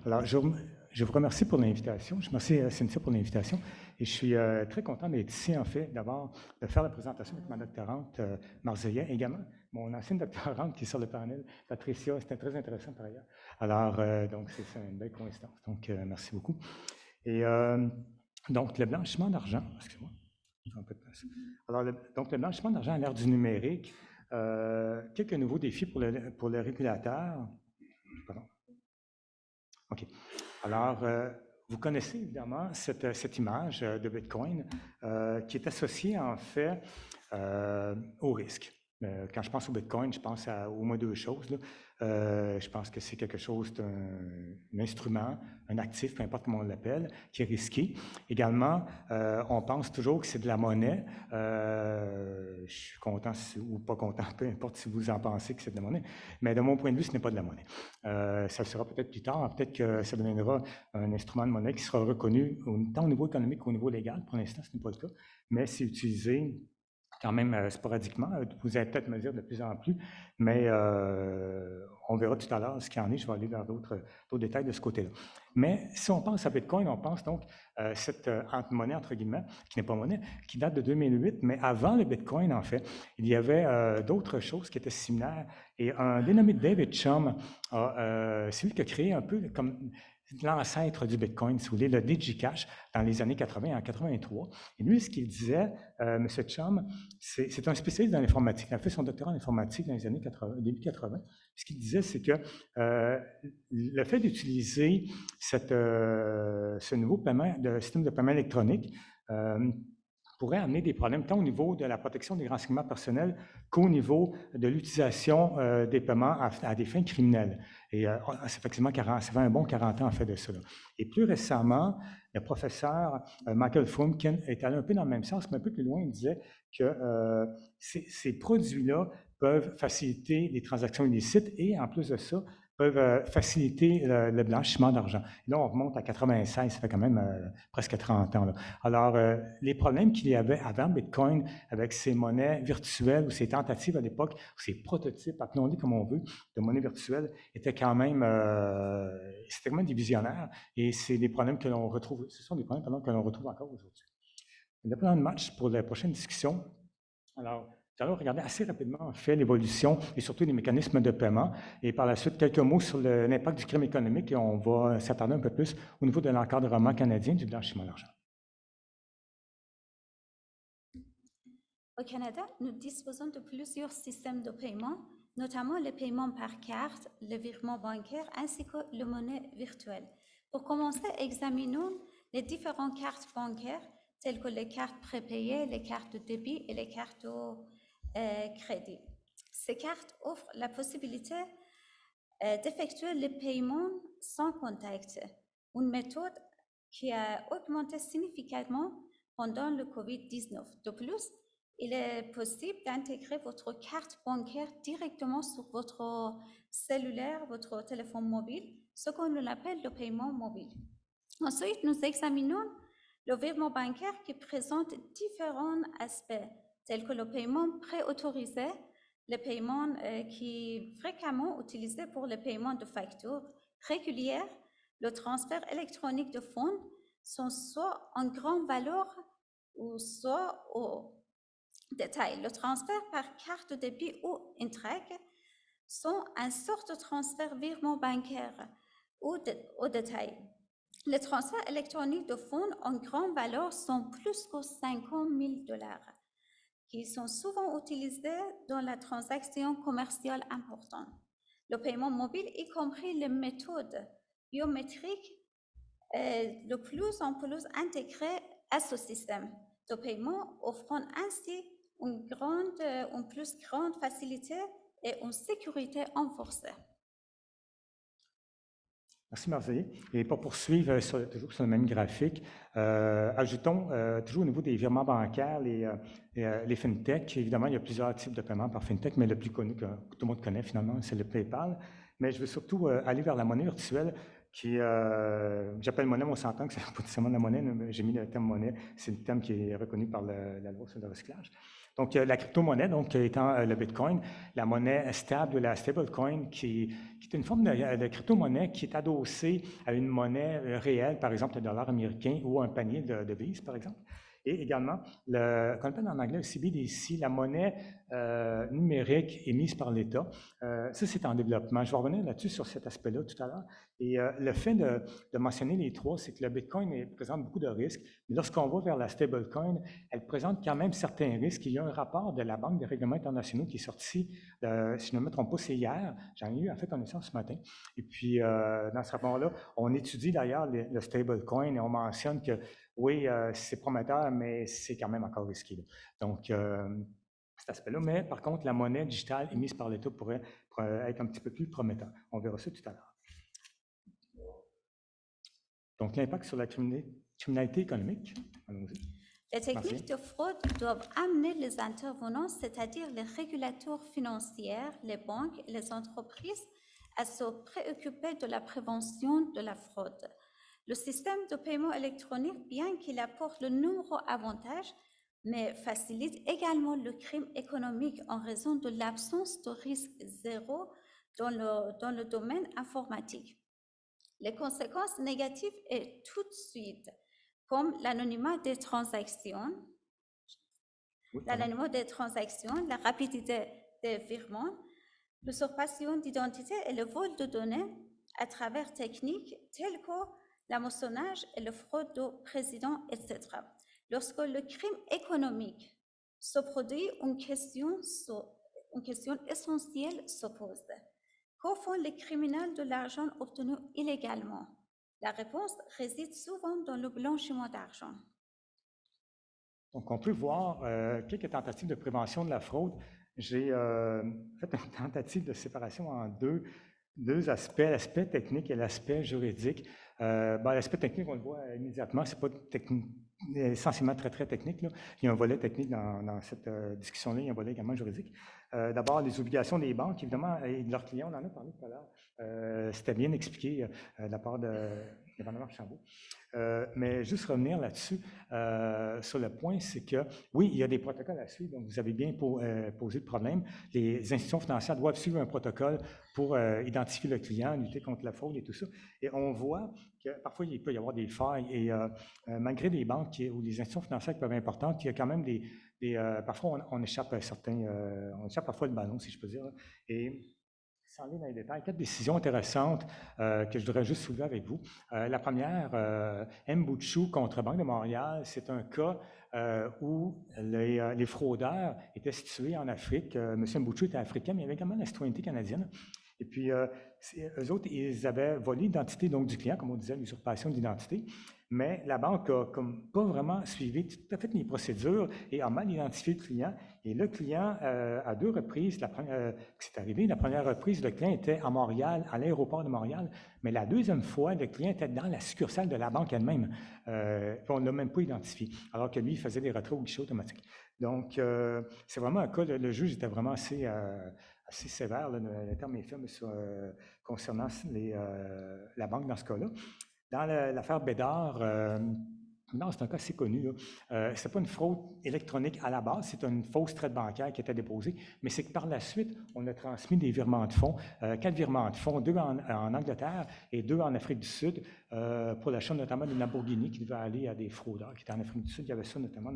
Alors, je vous remercie pour l'invitation. Je remercie Cynthia pour l'invitation. Et je suis très content d'être ici, en fait, d'abord, de faire la présentation avec ma doctorante Marzeya, également mon ancienne doctorante qui est sur le panel, Patricia. C'était très intéressant par ailleurs. Alors, donc, c'est une belle coïncidence. Donc, merci beaucoup. Et donc, le blanchiment d'argent, excusez-moi, un peu de place. Alors, donc, le blanchiment d'argent à l'ère du numérique, quelques nouveaux défis pour le régulateur. Pardon. OK. Alors, vous connaissez évidemment cette image de Bitcoin qui est associée en fait au risque. Quand je pense au Bitcoin, je pense au moins deux choses, là. Je pense que c'est quelque chose d'un instrument, un actif, peu importe comment on l'appelle, qui est risqué. Également, on pense toujours que c'est de la monnaie. Je suis content ou pas content, peu importe si vous en pensez que c'est de la monnaie, mais de mon point de vue, ce n'est pas de la monnaie. Ça le sera peut-être plus tard, peut-être que ça deviendra un instrument de monnaie qui sera reconnu tant au niveau économique qu'au niveau légal. Pour l'instant, ce n'est pas le cas, mais c'est utilisé quand même sporadiquement. Vous allez peut-être me dire de plus en plus, mais on verra tout à l'heure ce qu'il y en est. Je vais aller vers d'autres détails de ce côté-là. Mais si on pense à Bitcoin, on pense donc cette monnaie, entre guillemets, qui n'est pas monnaie, qui date de 2008, mais avant le Bitcoin, en fait, il y avait d'autres choses qui étaient similaires. Et un dénommé David Chum, c'est lui qui a créé un peu comme l'ancêtre du Bitcoin, si vous voulez, le DigiCash, dans les années 80, en 83. Et lui, ce qu'il disait, M. Chum, c'est un spécialiste dans l'informatique. Il a fait son doctorat en informatique dans les années 80, début 80. Ce qu'il disait, c'est que le fait d'utiliser ce nouveau système de paiement électronique pourrait amener des problèmes tant au niveau de la protection des renseignements personnels qu'au niveau de l'utilisation des paiements à des fins criminelles. Et ça fait effectivement ça fait un bon 40 ans en fait de cela. Et plus récemment, le professeur Michael Frumkin est allé un peu dans le même sens, mais un peu plus loin, il disait que ces produits-là peuvent faciliter les transactions illicites et en plus de ça, peuvent faciliter le blanchiment d'argent. Là, on remonte à 96, ça fait quand même presque 30 ans. Là. Alors, les problèmes qu'il y avait avant Bitcoin avec ces monnaies virtuelles ou ces tentatives à l'époque, ou ces prototypes, appelons-les comme on veut, de monnaie virtuelle, étaient quand même extrêmement divisionnaires et c'est des problèmes que l'on retrouve, ce sont des problèmes que l'on retrouve encore aujourd'hui. Le plan de match pour la prochaine discussion. Alors, nous allons regarder assez rapidement, en fait, l'évolution et surtout les mécanismes de paiement. Et par la suite, quelques mots sur l'impact du crime économique et on va s'attarder un peu plus au niveau de l'encadrement canadien du blanchiment d'argent. Au Canada, nous disposons de plusieurs systèmes de paiement, notamment le paiement par carte, le virement bancaire ainsi que la monnaie virtuelle. Pour commencer, examinons les différentes cartes bancaires telles que les cartes prépayées, les cartes de débit et les cartes de crédit. Ces cartes offrent la possibilité d'effectuer le paiement sans contact, une méthode qui a augmenté significativement pendant le COVID-19. De plus, il est possible d'intégrer votre carte bancaire directement sur votre cellulaire, votre téléphone mobile, ce qu'on appelle le paiement mobile. Ensuite, nous examinons le virement bancaire qui présente différents aspects, tels que le paiement préautorisé, le paiement qui est fréquemment utilisé pour le paiement de factures régulières, le transfert électronique de fonds sont soit en grande valeur ou soit au détail. Le transfert par carte de débit ou Interac sont une sorte de transfert virement bancaire au détail. Les transferts électroniques de fonds en grande valeur sont plus que 50 000 $, qui sont souvent utilisés dans la transaction commerciale importante. Le paiement mobile, y compris les méthodes biométriques, est de plus en plus intégré à ce système de paiement, offrant ainsi une plus grande facilité et une sécurité renforcée. Merci, Marseille. Et pour poursuivre toujours sur le même graphique, ajoutons toujours au niveau des virements bancaires, les fintech. Évidemment, il y a plusieurs types de paiements par fintech, mais le plus connu que tout le monde connaît finalement, c'est le PayPal. Mais je veux surtout aller vers la monnaie virtuelle j'appelle monnaie, mais on s'entend que ce n'est pas nécessairement de la monnaie, mais j'ai mis le terme monnaie, c'est le terme qui est reconnu par la loi sur le recyclage. Donc, la crypto-monnaie, donc, étant le Bitcoin, la monnaie stable ou la stablecoin, qui est une forme de crypto-monnaie qui est adossée à une monnaie réelle, par exemple le dollar américain ou un panier de devises, par exemple. Et également, qu'on appelle en anglais le CBDC, la monnaie numérique émise par l'État. Ça, c'est en développement. Je vais revenir là-dessus sur cet aspect-là tout à l'heure. Et le fait de mentionner les trois, c'est que le Bitcoin présente beaucoup de risques. Mais lorsqu'on va vers la stablecoin, elle présente quand même certains risques. Il y a un rapport de la Banque des règlements internationaux qui est sorti, si je ne me trompe pas, c'est hier. J'en ai eu en fait connaissance ce matin. Et puis, dans ce rapport-là, on étudie d'ailleurs le stablecoin et on mentionne que oui, c'est prometteur, mais c'est quand même encore risqué. Là. Donc, cet aspect-là. Mais par contre, la monnaie digitale émise par l'État pourrait être un petit peu plus prometteur. On verra ça tout à l'heure. Donc, l'impact sur la criminalité économique. Allons-y. Les techniques de fraude doivent amener les intervenants, c'est-à-dire les régulateurs financiers, les banques et les entreprises, à se préoccuper de la prévention de la fraude. Le système de paiement électronique, bien qu'il apporte de nombreux avantages, mais facilite également le crime économique en raison de l'absence de risque zéro dans le domaine informatique. Les conséquences négatives est tout de suite, comme l'anonymat des transactions, la rapidité des virements, l'usurpation d'identité et le vol de données à travers techniques telles que l'hameçonnage et le fraude de président, etc. Lorsque le crime économique se produit, une question essentielle se pose. Que font les criminels de l'argent obtenu illégalement? La réponse réside souvent dans le blanchiment d'argent. Donc, on peut voir quelques tentatives de prévention de la fraude. J'ai fait une tentative de séparation en deux aspects, l'aspect technique et l'aspect juridique. L'aspect technique, on le voit immédiatement, c'est pas essentiellement très, très technique. Là. Il y a un volet technique dans cette discussion-là, il y a un volet également juridique. D'abord, les obligations des banques, évidemment, et de leurs clients, on en a parlé tout à l'heure. C'était bien expliqué de la part de Mme Archambault. Mais juste revenir là-dessus, sur le point, c'est que, oui, il y a des protocoles à suivre, donc vous avez bien posé le problème. Les institutions financières doivent suivre un protocole pour identifier le client, lutter contre la fraude et tout ça. Et on voit que parfois, il peut y avoir des failles, et malgré des banques ou des institutions financières qui peuvent être importantes, il y a quand même parfois, on échappe à on échappe parfois le ballon, si je peux dire. Et sans aller dans les détails, 4 décisions intéressantes que je voudrais juste soulever avec vous. La première, Mbouchou contre Banque de Montréal, c'est un cas où les fraudeurs étaient situés en Afrique. M. Mbouchou était africain, mais il avait également la citoyenneté canadienne. Et puis, eux autres, ils avaient volé l'identité du client, comme on disait, l'usurpation d'identité. Mais la banque a comme pas vraiment suivi tout à fait les procédures et a mal identifié le client. Et le client, à 2 reprises, c'est arrivé, la première reprise, le client était à Montréal, à l'aéroport de Montréal, mais la deuxième fois, le client était dans la succursale de la banque elle-même. On ne l'a même pas identifié, alors que lui, il faisait des retraits au guichet automatique. Donc, c'est vraiment un cas, le juge était vraiment assez sévère, le terme est ferme concernant la banque dans ce cas-là. Dans l'affaire Bédard, non, c'est un cas assez connu. Ce n'est pas une fraude électronique à la base, c'est une fausse traite bancaire qui était déposée, mais c'est que par la suite, on a transmis des virements de fonds, 4 virements de fonds, 2 en Angleterre et 2 en Afrique du Sud, pour l'achat notamment d'une Lamborghini qui devait aller à des fraudeurs qui étaient en Afrique du Sud. Il y avait ça notamment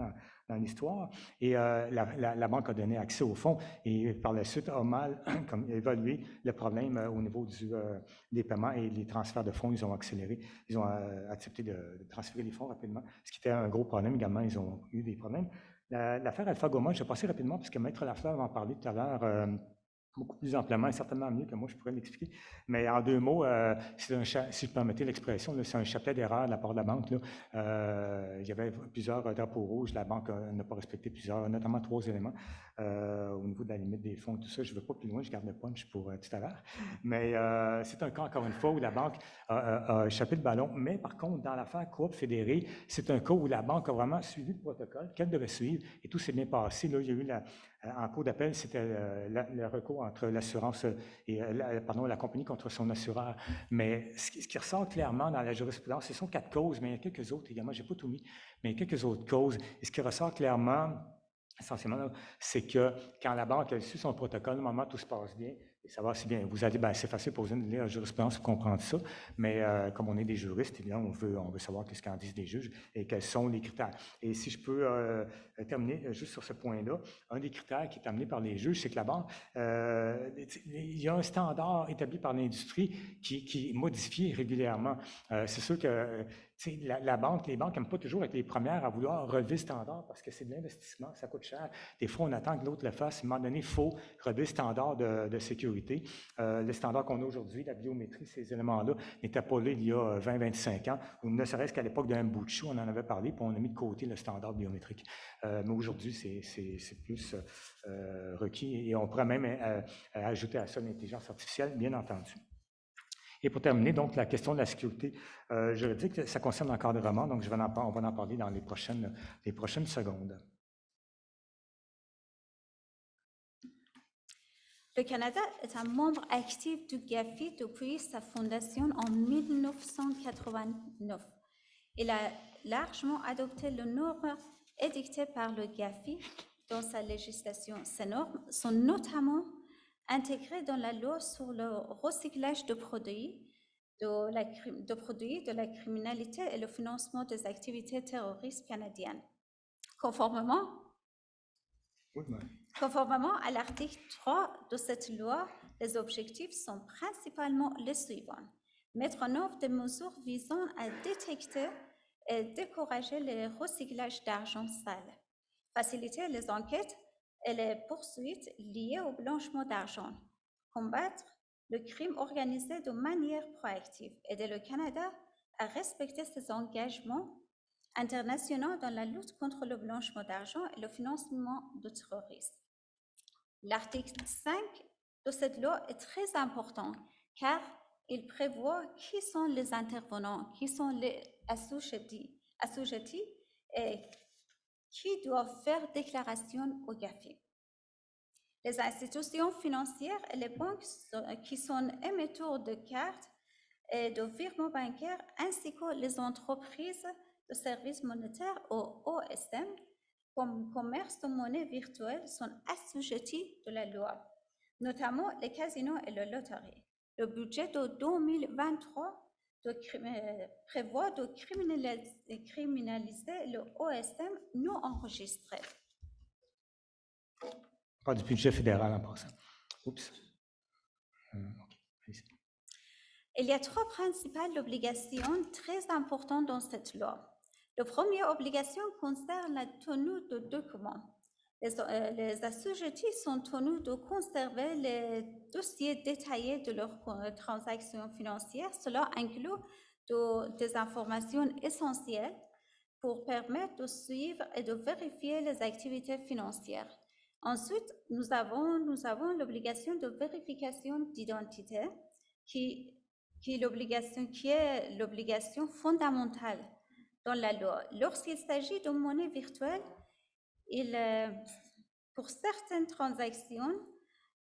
dans l'histoire. Et la banque a donné accès aux fonds et par la suite a mal évalué le problème au niveau des paiements et les transferts de fonds. Ils ont accéléré. Ils ont accepté de transférer les fonds rapidement, ce qui était un gros problème également. Ils ont eu des problèmes. L'affaire Alpha Goma, je vais passer rapidement parce que Maître Lafleur va en parler tout à l'heure. Beaucoup plus amplement et certainement mieux que moi, je pourrais l'expliquer. Mais en 2 mots, si je permettais l'expression, c'est un chapelet d'erreurs de la part de la banque. Là. Il y avait plusieurs drapeaux rouges. La banque n'a pas respecté notamment 3 éléments au niveau de la limite des fonds, tout ça. Je ne vais pas plus loin, je garde le punch pour tout à l'heure. Mais c'est un cas, encore une fois, où la banque a échappé le ballon. Mais par contre, dans l'affaire Coop Fédérée, c'est un cas où la banque a vraiment suivi le protocole qu'elle devait suivre et tout s'est bien passé. Là, il y a eu en cours d'appel, c'était le recours entre l'assurance et la compagnie contre son assureur. Mais ce qui ressort clairement dans la jurisprudence, ce sont 4 causes, mais il y a quelques autres également, je n'ai pas tout mis, mais il y a quelques autres causes. Et ce qui ressort clairement, essentiellement, c'est que quand la banque a su son protocole, normalement, tout se passe bien. Et ça va si bien. Vous allez, c'est facile pour vous de lire la jurisprudence pour comprendre ça, mais comme on est des juristes, évidemment, on veut savoir qu'est-ce qu'en disent les juges et quels sont les critères. Et si je peux terminer juste sur ce point-là, un des critères qui est amené par les juges, c'est que la banque, il y a un standard établi par l'industrie qui est modifié régulièrement. C'est sûr que les banques n'aiment pas toujours être les premières à vouloir relever le standard parce que c'est de l'investissement, ça coûte cher. Des fois, on attend que l'autre le fasse. À un moment donné, il faut relever le standard de sécurité. Les standards qu'on a aujourd'hui, la biométrie, ces éléments-là, n'étaient pas là il y a 20-25 ans, ou ne serait-ce qu'à l'époque d'un bout de chou, on en avait parlé, puis on a mis de côté le standard biométrique. Mais aujourd'hui, c'est plus requis et on pourrait même ajouter à ça l'intelligence artificielle, bien entendu. Et pour terminer, donc, la question de la sécurité juridique, ça concerne l'encadrement, donc on va en parler dans les prochaines secondes. Le Canada est un membre actif du GAFI depuis sa fondation en 1989. Il a largement adopté les normes édictées par le GAFI dans sa législation. Ces normes sont notamment intégrées dans la loi sur le recyclage de produits, de la criminalité et le financement des activités terroristes canadiennes. Conformément à l'article 3 de cette loi, les objectifs sont principalement les suivants. Mettre en œuvre des mesures visant à détecter et décourager le recyclage d'argent sale. Faciliter les enquêtes et les poursuites liées au blanchiment d'argent. Combattre le crime organisé de manière proactive. Aider le Canada à respecter ses engagements internationaux dans la lutte contre le blanchiment d'argent et le financement du terrorisme. L'article 5 de cette loi est très important car il prévoit qui sont les intervenants, qui sont les assujettis et qui doivent faire déclaration au GAFI. Les institutions financières et les banques qui sont émetteurs de cartes et de virements bancaires ainsi que les entreprises de services monétaires ou OSM comme commerce de monnaie virtuelle sont assujettis de la loi, notamment les casinos et la loterie. Le budget de 2023 prévoit de criminaliser le OSM non enregistré. Pas du budget fédéral en passant. Oups. Il y a 3 principales obligations très importantes dans cette loi. La première obligation concerne la tenue de documents. Les assujettis sont tenus de conserver les dossiers détaillés de leurs transactions financières. Cela inclut des informations essentielles pour permettre de suivre et de vérifier les activités financières. Ensuite, nous avons l'obligation de vérification d'identité qui est l'obligation fondamentale dans la loi. Lorsqu'il s'agit de monnaie virtuelle, pour certaines transactions,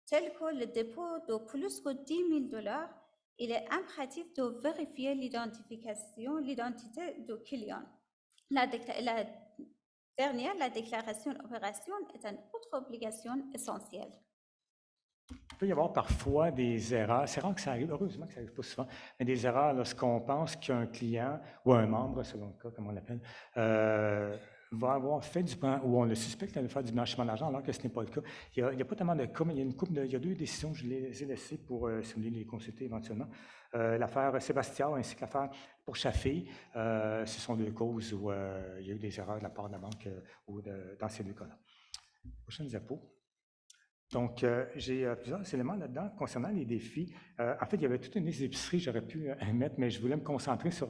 telles que le dépôt de plus que $10,000, il est impératif de vérifier l'identité du client. La déclaration d'opération est une autre obligation essentielle. Il peut y avoir parfois des erreurs, c'est rare que ça arrive, heureusement que ça n'arrive pas souvent, mais des erreurs lorsqu'on pense qu'un client ou un membre, selon le cas, comme on l'appelle, va avoir fait ou on le suspecte de faire du blanchiment d'argent alors que ce n'est pas le cas. Il n'y a pas tellement de cas, mais il y a 2 décisions que je les ai laissées pour, si vous voulez les consulter éventuellement. L'affaire Sébastien ainsi que l'affaire pour Chaffee, ce sont 2 causes où il y a eu des erreurs de la part de la banque dans ces 2 cas-là. Prochaine diapo. Donc, j'ai plusieurs éléments là-dedans concernant les défis. En fait, il y avait toute une liste d'épiceries que j'aurais pu mettre, mais je voulais me concentrer sur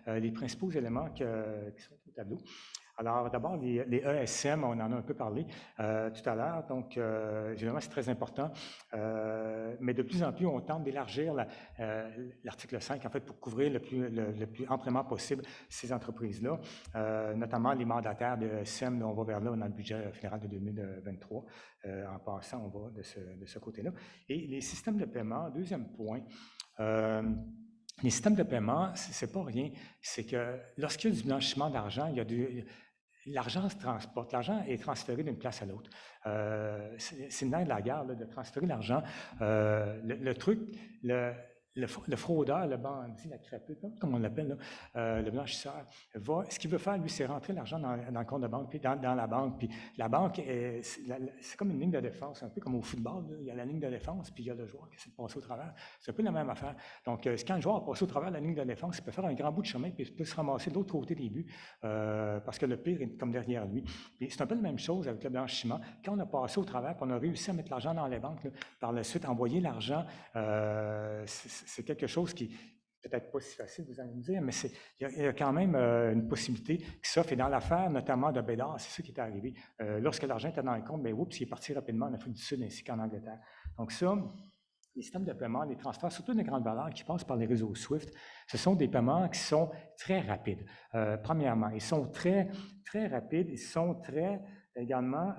les principaux éléments qui sont au tableau. Alors, d'abord, les ESM, on en a un peu parlé tout à l'heure, donc évidemment, c'est très important, mais de plus en plus, on tente d'élargir l'article 5, en fait, pour couvrir le plus amplement possible ces entreprises-là, notamment les mandataires de ESM, on va vers là dans le budget fédéral de 2023. En passant, on va de ce côté-là. Et les systèmes de paiement, deuxième point, les systèmes de paiement, c'est pas rien, c'est que lorsqu'il y a du blanchiment d'argent, il y a l'argent se transporte, l'argent est transféré d'une place à l'autre. C'est le nerf de la guerre, là, de transférer l'argent. Le truc, le fraudeur, le bandit, la crapule, comme on l'appelle, le blanchisseur, ce qu'il veut faire, lui, c'est rentrer l'argent dans le compte de banque, puis dans la banque. Puis la banque, c'est comme une ligne de défense, un peu comme au football. Là, il y a la ligne de défense, puis il y a le joueur qui essaie de passer au travers. C'est un peu la même affaire. Donc, quand le joueur passe au travers de la ligne de défense, il peut faire un grand bout de chemin, puis il peut se ramasser de l'autre côté des buts, parce que le pire est comme derrière lui. Puis c'est un peu la même chose avec le blanchiment. Quand on a passé au travers, puis on a réussi à mettre l'argent dans les banques, là, par la suite, envoyer l'argent, c'est quelque chose qui peut-être pas si facile, vous allez me dire, mais il y a quand même une possibilité qui s'offre. Et dans l'affaire, notamment de Bédard, c'est ça qui est arrivé. Lorsque l'argent était dans le compte, oups, il est parti rapidement en Afrique du Sud ainsi qu'en Angleterre. Donc ça, les systèmes de paiement, les transferts, surtout des grandes valeurs qui passent par les réseaux SWIFT, ce sont des paiements qui sont très rapides. Premièrement, ils sont très, très rapides, ils sont également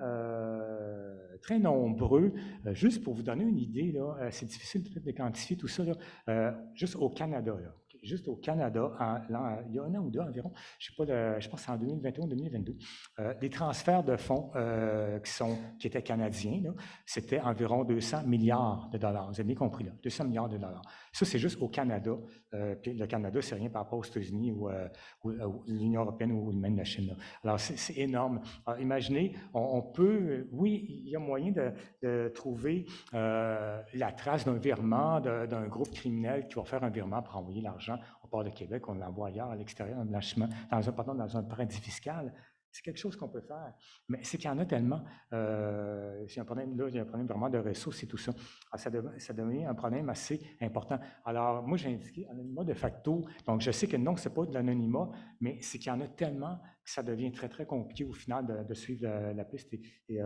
très nombreux. Juste pour vous donner une idée, c'est difficile peut-être de quantifier tout ça, juste au Canada. Juste au Canada, il y a un an ou deux environ, je pense que c'est en 2021-2022, les transferts de fonds qui étaient canadiens, c'était environ 200 milliards de dollars. Vous avez bien compris, là, 200 milliards de dollars. Ça, c'est juste au Canada. Puis le Canada, c'est rien par rapport aux États-Unis ou l'Union européenne ou même la Chine. Là. Alors, c'est énorme. Alors, imaginez, on peut, oui, il y a moyen de trouver la trace d'un virement d'un groupe criminel qui va faire un virement pour envoyer l'argent au port de Québec, on l'envoie ailleurs, à l'extérieur, dans dans un paradis fiscal. C'est quelque chose qu'on peut faire, mais c'est qu'il y en a tellement. Il y a un problème vraiment de ressources et tout ça. Alors, ça devient un problème assez important. Alors, moi, j'ai indiqué anonymat de facto. Donc, je sais que non, ce n'est pas de l'anonymat, mais c'est qu'il y en a tellement que ça devient très, très compliqué au final de suivre la piste du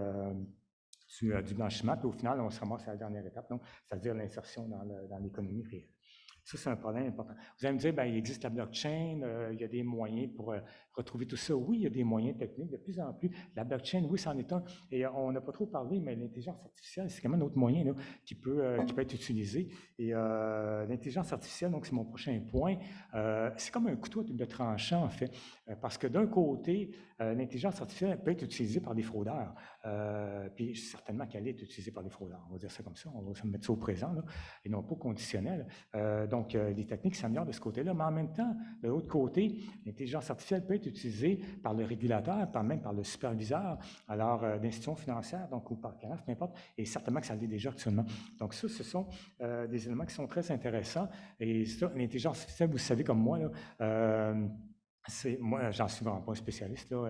blanchiment. Puis au final, on se ramasse à la dernière étape, c'est-à-dire l'insertion dans l'économie réelle. Ça, c'est un problème important. Vous allez me dire, bien, il existe la blockchain, il y a des moyens pour retrouver tout ça. Oui, il y a des moyens techniques, de plus en plus. La blockchain, oui, c'en est un. Et on n'a pas trop parlé, mais l'intelligence artificielle, c'est quand même un autre moyen là, qui peut être utilisé. Et l'intelligence artificielle, donc c'est mon prochain point, c'est comme un couteau à double tranchant, en fait. Parce que d'un côté, l'intelligence artificielle peut être utilisée par des fraudeurs. Puis certainement qu'elle est utilisée par des fraudeurs. On va dire ça comme ça, on va se mettre ça au présent, là, et non pas au conditionnel. Donc, les techniques s'améliorent de ce côté-là, mais en même temps, de l'autre côté, l'intelligence artificielle peut être utilisée par le régulateur, même par le superviseur, alors d'institutions financières, donc ou par CANAF, peu importe, et certainement que ça l'est déjà actuellement. Donc ça, ce sont des éléments qui sont très intéressants. Et ça, l'intelligence artificielle, vous savez comme moi, là, moi, j'en suis vraiment pas un spécialiste, là,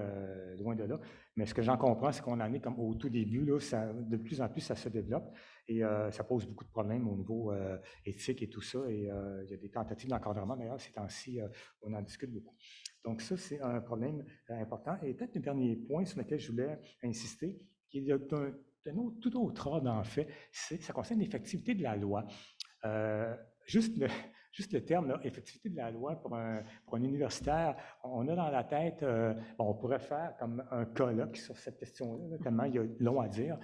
loin de là, mais ce que j'en comprends, c'est qu'on en est comme au tout début, là, de plus en plus, ça se développe et ça pose beaucoup de problèmes au niveau éthique et tout ça, et il y a des tentatives d'encadrement, d'ailleurs, ces temps-ci, on en discute beaucoup. Donc ça, c'est un problème important. Et peut-être le dernier point sur lequel je voulais insister, qui est d'un tout autre ordre, en fait, ça concerne l'effectivité de la loi. Juste le terme, là, effectivité de la loi pour un universitaire, on a dans la tête, on pourrait faire comme un colloque sur cette question-là, tellement il y a long à dire.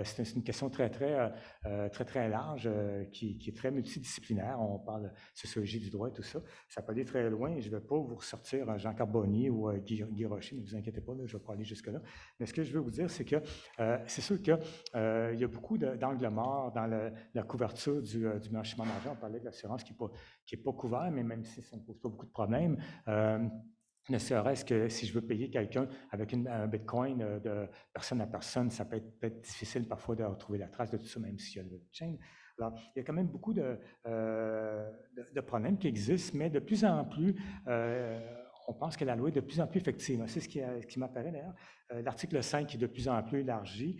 C'est une question très, très large, qui est très multidisciplinaire. On parle de sociologie du droit et tout ça. Ça peut aller très loin. Je ne vais pas vous ressortir Jean Carbonnier ou Guy Rocher, ne vous inquiétez pas, là, je ne vais pas aller jusque-là. Mais ce que je veux vous dire, c'est que c'est sûr qu'il y a beaucoup d'angles morts dans la couverture du blanchiment d'argent. On parlait de l'assurance qui n'est pas couvert, mais même si ça ne pose pas beaucoup de problèmes, ne serait-ce que si je veux payer quelqu'un avec un bitcoin de personne à personne, ça peut être difficile parfois de retrouver la trace de tout ça, même s'il y a le blockchain. Alors, il y a quand même beaucoup de problèmes qui existent, mais de plus en plus, on pense que la loi est de plus en plus effective. C'est ce qui m'apparaît d'ailleurs. L'article 5 est de plus en plus élargi.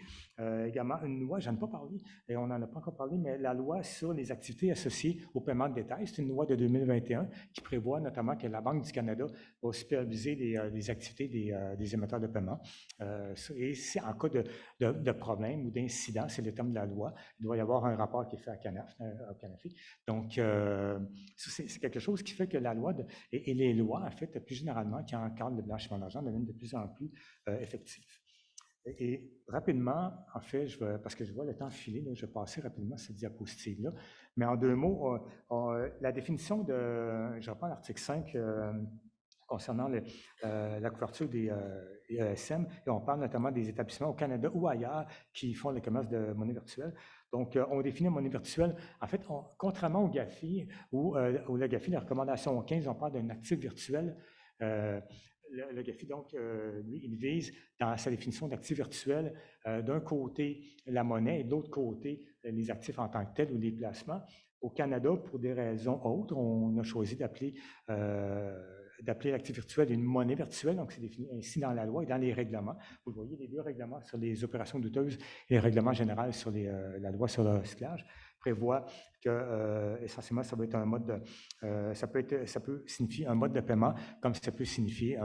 Également, une loi, j'en ai pas parlé, et on n'en a pas encore parlé, mais la loi sur les activités associées au paiement de détail, c'est une loi de 2021 qui prévoit notamment que la Banque du Canada va superviser les activités des émetteurs de paiement. Et c'est en cas de problème ou d'incident, c'est le terme de la loi, il doit y avoir un rapport qui est fait à CANAFI. Donc, c'est quelque chose qui fait que la loi et les lois, en fait, plus généralement, qui encadrent le blanchiment d'argent, deviennent de plus en plus effectives. Et rapidement, en fait, parce que je vois le temps filer, là, je vais passer rapidement cette diapositive-là. Mais en 2 mots, la définition je reprends l'article 5 concernant la couverture des ESM, et on parle notamment des établissements au Canada ou ailleurs qui font le commerce de monnaie virtuelle. Donc, on définit monnaie virtuelle. En fait, contrairement au GAFI, où le GAFI, la recommandation 15, on parle d'un actif virtuel. Le GAFI, donc, lui, il vise dans sa définition d'actif virtuel, d'un côté la monnaie et de l'autre côté les actifs en tant que tels ou les placements. Au Canada, pour des raisons autres, on a choisi d'appeler l'actif virtuel une monnaie virtuelle, donc c'est défini ainsi dans la loi et dans les règlements. Vous voyez les 2 règlements sur les opérations douteuses et le règlement général sur la loi sur le recyclage prévoit que essentiellement ça va être un mode ça peut signifier un mode de paiement comme ça peut signifier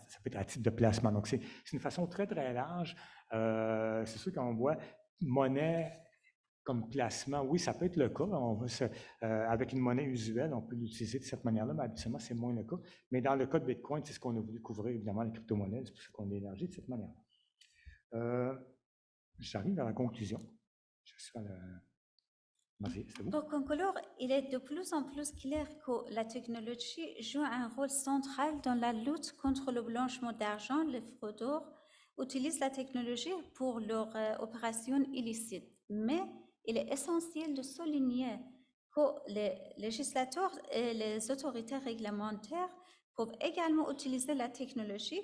ça peut être à titre de placement. Donc c'est une façon très très large. C'est sûr qu'on voit monnaie comme placement, oui, ça peut être le cas. Avec une monnaie usuelle, on peut l'utiliser de cette manière-là, mais habituellement, c'est moins le cas. Mais dans le cas de Bitcoin, c'est ce qu'on a voulu couvrir, évidemment, les crypto-monnaies, c'est pour ça qu'on l'a élargi de cette manière-là. J'arrive à la conclusion. Je suis à la... Vas-y, c'est vous. Pour conclure, il est de plus en plus clair que la technologie joue un rôle central dans la lutte contre le blanchiment d'argent. Les fraudeurs utilisent la technologie pour leurs opérations illicites. Mais il est essentiel de souligner que les législateurs et les autorités réglementaires peuvent également utiliser la technologie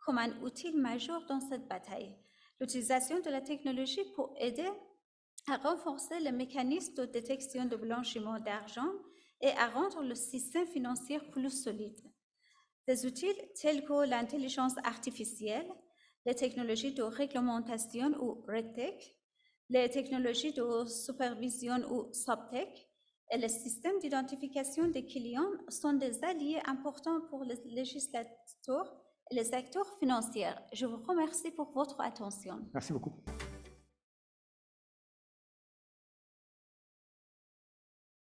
comme un outil majeur dans cette bataille. L'utilisation de la technologie peut aider à renforcer les mécanismes de détection de blanchiment d'argent et à rendre le système financier plus solide. Des outils tels que l'intelligence artificielle, les technologies de réglementation ou RegTech, les technologies de supervision ou SupTech et les systèmes d'identification des clients sont des alliés importants pour les législateurs et les acteurs financiers. Je vous remercie pour votre attention. Merci beaucoup.